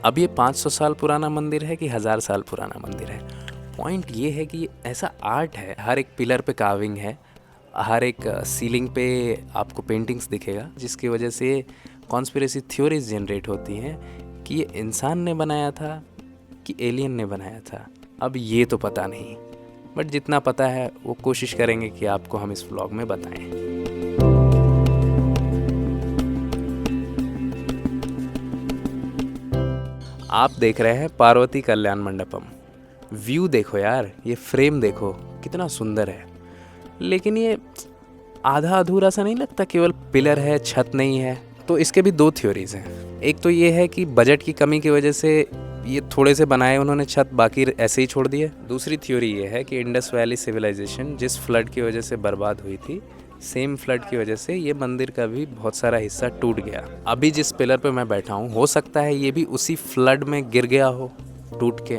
अब ये 500 साल पुराना मंदिर है कि 1000 साल पुराना मंदिर है, पॉइंट ये है कि ऐसा आर्ट है, हर एक पिलर पे कार्विंग है, हर एक सीलिंग पे आपको पेंटिंग्स दिखेगा, जिसकी वजह से कॉन्स्पिरेसी थ्योरीज जनरेट होती हैं कि ये इंसान ने बनाया था कि एलियन ने बनाया था। अब ये तो पता नहीं, बट जितना पता है वो कोशिश करेंगे कि आपको हम इस व्लॉग में बताएं। आप देख रहे हैं पार्वती कल्याण मंडपम। व्यू देखो यार, ये फ्रेम देखो कितना सुंदर है, लेकिन ये आधा अधूरा सा नहीं लगता, केवल पिलर है, छत नहीं है। तो इसके भी दो थ्योरीज हैं। एक तो ये है कि बजट की कमी की वजह से ये थोड़े से बनाए उन्होंने छत, बाकी ऐसे ही छोड़ दिए। दूसरी थ्योरी ये है कि इंडस वैली सिविलाइजेशन जिस फ्लड की वजह से बर्बाद हुई थी, सेम फ्लड की वजह से ये मंदिर का भी बहुत सारा हिस्सा टूट गया। अभी जिस पिलर पे मैं बैठा हूँ, हो सकता है ये भी उसी फ्लड में गिर गया हो टूट के।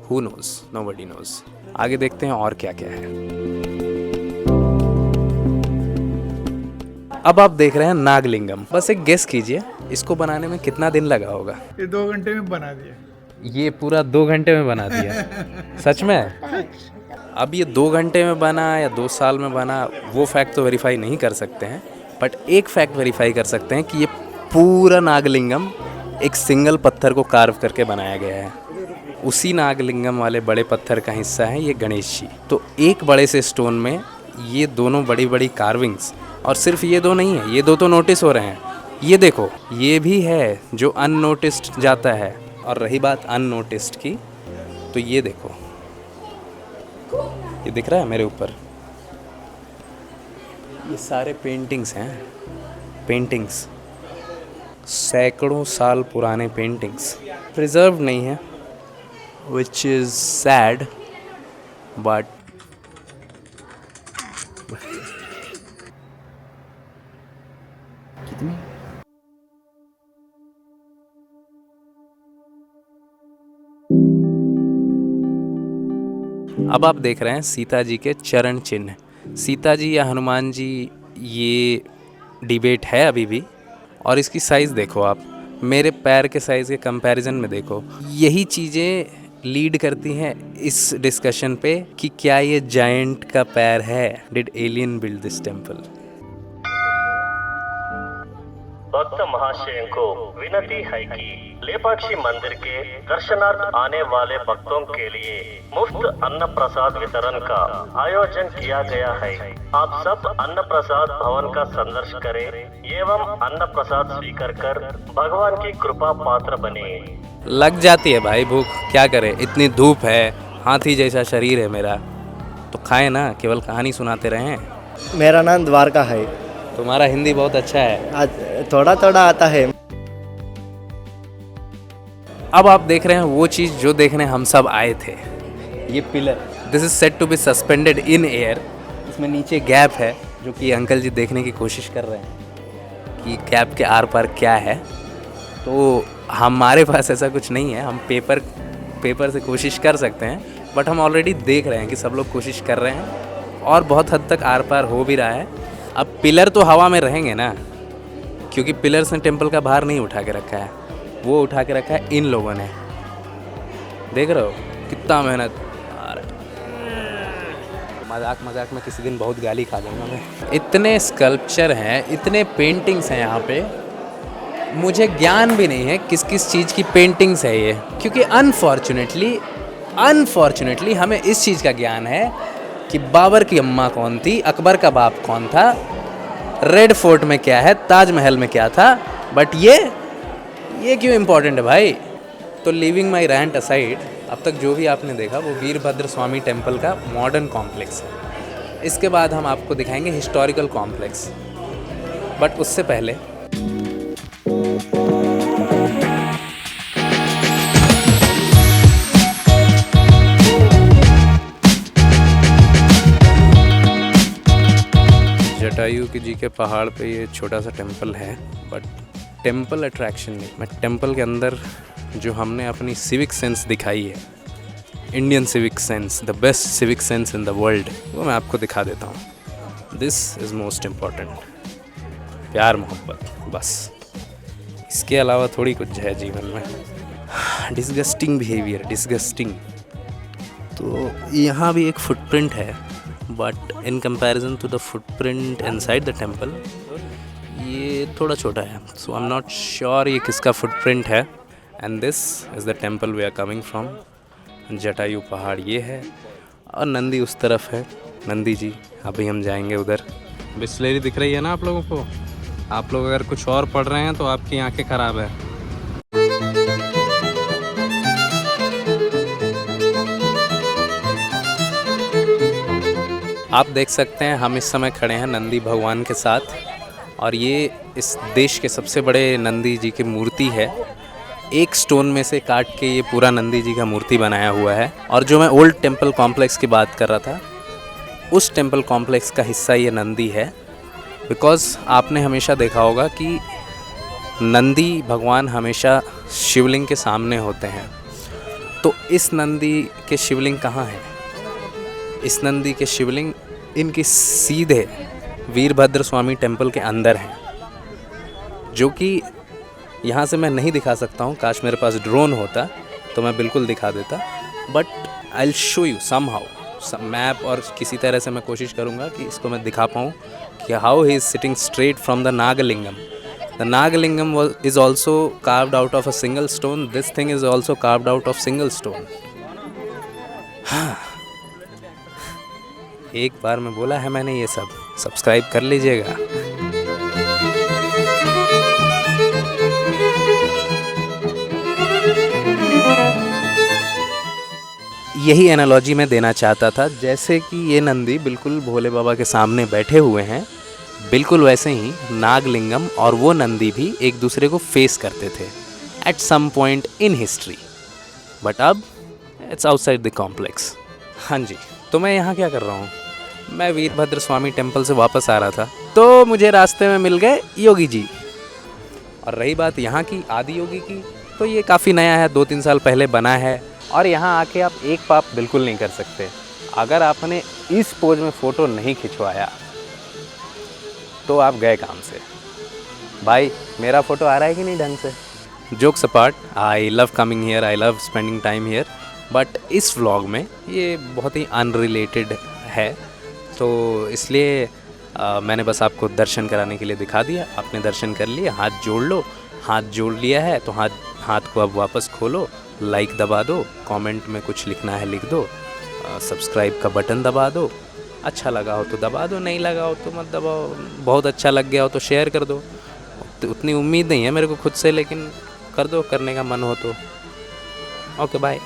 Who knows, nobody knows. आगे देखते हैं और क्या क्या है। अब आप देख रहे हैं नागलिंगम। बस एक गेस कीजिए, इसको बनाने में कितना दिन लगा होगा? ये 2 घंटे में बना दिया। ये पूरा 2 घंटे में बना दिया? सच में? अब ये 2 घंटे में बना या 2 साल में बना, वो फैक्ट तो वेरीफाई नहीं कर सकते हैं, बट एक फैक्ट वेरीफाई कर सकते हैं कि ये पूरा नागलिंगम एक सिंगल पत्थर को कार्व करके बनाया गया है। उसी नागलिंगम वाले बड़े पत्थर का हिस्सा है ये गणेश जी। तो एक बड़े से स्टोन में ये दोनों बड़ी बड़ी कार्विंग्स, और सिर्फ ये दो नहीं है, ये दो तो नोटिस हो रहे हैं। ये देखो, ये भी है जो अननोटिस्ड जाता है। और रही बात अननोटिस्ड की, तो ये देखो, ये दिख रहा है मेरे ऊपर, ये सारे पेंटिंग्स हैं। पेंटिंग्स सैकड़ों साल पुराने पेंटिंग्स प्रिजर्व नहीं है, विच इज़ सैड, बट कितनी अब आप देख रहे हैं सीता जी के चरण चिन्ह। सीता जी या हनुमान जी, ये डिबेट है अभी भी। और इसकी साइज़ देखो आप, मेरे पैर के साइज़ के कंपैरिजन में देखो। यही चीज़ें लीड करती हैं इस डिस्कशन पे कि क्या ये जायंट का पैर है। Did alien build this temple? भक्त महाशयों को विनती है कि लेपाक्षी मंदिर के दर्शनार्थ आने वाले भक्तों के लिए मुफ्त अन्न प्रसाद वितरण का आयोजन किया गया है। आप सब अन्न प्रसाद भवन का संदर्शन करें एवं अन्न प्रसाद स्वीकार कर भगवान की कृपा पात्र बने। लग जाती है भाई भूख, क्या करे, इतनी धूप है, हाथी जैसा शरीर है मेरा, तो खाए ना, केवल कहानी सुनाते रहें। मेरा नाम द्वारका है। तुम्हारा हिंदी बहुत अच्छा है। थोड़ा थोड़ा आता है। अब आप देख रहे हैं वो चीज़ जो देखने हम सब आए थे, ये pillar. This is set to be suspended in air. इसमें नीचे गैप है, जो कि अंकल जी देखने की कोशिश कर रहे हैं कि गैप के आर पार क्या है। तो हमारे पास ऐसा कुछ नहीं है, हम पेपर से कोशिश कर सकते हैं, बट हम ऑलरेडी देख रहे हैं कि सब लोग कोशिश कर रहे हैं और बहुत हद तक आर पार हो भी रहा है। अब पिलर तो हवा में रहेंगे ना, क्योंकि पिलर्स ने टेम्पल का भार नहीं उठा के रखा है, वो उठा के रखा है इन लोगों ने। देख रहे हो कितना मेहनत। मजाक में किसी दिन बहुत गाली खा दूंगा मैं। इतने स्कल्पचर हैं, इतने पेंटिंग्स हैं यहाँ पे, मुझे ज्ञान भी नहीं है किस किस चीज़ की पेंटिंग्स है ये, क्योंकि अनफॉर्चुनेटली हमें इस चीज़ का ज्ञान है कि बाबर की अम्मा कौन थी, अकबर का बाप कौन था, रेड फोर्ट में क्या है, ताजमहल में क्या था, बट ये क्यों इम्पोर्टेंट है भाई? तो लीविंग माई रैंट असाइड, अब तक जो भी आपने देखा वो वीरभद्र स्वामी टेम्पल का मॉडर्न कॉम्प्लेक्स है। इसके बाद हम आपको दिखाएंगे हिस्टोरिकल कॉम्प्लेक्स, बट उससे पहले जटायु की जी के पहाड़ पे ये छोटा सा टेम्पल है, बट टेम्पल अट्रैक्शन नहीं। मैं टेम्पल के अंदर जो हमने अपनी सिविक सेंस दिखाई है, Indian civic sense, the best civic sense in the world, वो मैं आपको दिखा देता हूँ। This is most important. प्यार मोहब्बत, बस, इसके अलावा थोड़ी कुछ है जीवन में। Disgusting behaviour, disgusting. तो यहाँ भी एक फुटप्रिंट है, but in comparison to the footprint inside the temple ये थोड़ा छोटा है। So I am not sure ये किसका फुटप्रिंट है। And this is the temple we are coming from. Jatayu पहाड़ ये है और नंदी उस तरफ है, नंदी जी। अभी हम जाएंगे उधर। बिस्लेरी दिख रही है ना आप लोगों को? आप लोग अगर कुछ और पढ़ रहे हैं तो आपकी आंखें ख़राब है। आप देख सकते हैं हम इस समय खड़े हैं नंदी भगवान के साथ, और ये इस देश के सबसे बड़े नंदी जी की मूर्ति है। एक स्टोन में से काट के ये पूरा नंदी जी का मूर्ति बनाया हुआ है। और जो मैं ओल्ड टेम्पल कॉम्प्लेक्स की बात कर रहा था, उस टेम्पल कॉम्प्लेक्स का हिस्सा ये नंदी है। बिकॉज़ आपने हमेशा देखा होगा कि नंदी भगवान हमेशा शिवलिंग के सामने होते हैं। तो इस नंदी के शिवलिंग कहाँ हैं? इस नंदी के शिवलिंग इनके सीधे वीरभद्र स्वामी टेम्पल के अंदर हैं, जो कि यहाँ से मैं नहीं दिखा सकता हूँ। काश मेरे पास ड्रोन होता तो मैं बिल्कुल दिखा देता, but I will show you somehow map, और किसी तरह से मैं कोशिश करूँगा कि इसको मैं दिखा पाऊँ कि how he is sitting straight from the Nagalingam. The Nagalingam is also carved out of a single stone. This thing is also carved out of single stone. हाँ, एक बार में बोला है मैंने ये सब। सब्सक्राइब कर लीजिएगा। यही एनालॉजी मैं देना चाहता था, जैसे कि ये नंदी बिल्कुल भोले बाबा के सामने बैठे हुए हैं, बिल्कुल वैसे ही नागलिंगम और वो नंदी भी एक दूसरे को फेस करते थे at some point in history, but अब इट्स आउटसाइड द कॉम्प्लेक्स। हाँ जी, तो मैं यहाँ क्या कर रहा हूँ? मैं वीरभद्र स्वामी टेम्पल से वापस आ रहा था, तो मुझे रास्ते में मिल गए योगी जी। और रही बात यहाँ की आदि योगी की, तो ये काफ़ी नया है, 2-3 साल पहले बना है। और यहाँ आके आप एक पाप बिल्कुल नहीं कर सकते। अगर आपने इस पोज में फ़ोटो नहीं खिंचवाया तो आप गए काम से। भाई मेरा फ़ोटो आ रहा है कि नहीं ढंग से? Jokes apart, I love coming here, I love spending time here, but इस व्लॉग में ये बहुत ही अनरिलेटेड है, तो इसलिए मैंने बस आपको दर्शन कराने के लिए दिखा दिया। आपने दर्शन कर लिया, हाथ जोड़ लो। हाथ जोड़ लिया है तो हाथ को अब वापस खोलो, लाइक दबा दो, कमेंट में कुछ लिखना है लिख दो, सब्सक्राइब का बटन दबा दो। अच्छा लगा हो तो दबा दो, नहीं लगा हो तो मत दबाओ। बहुत अच्छा लग गया हो तो शेयर कर दो। तो उतनी उम्मीद नहीं है मेरे को खुद से, लेकिन कर दो, करने का मन हो तो। Okay bye.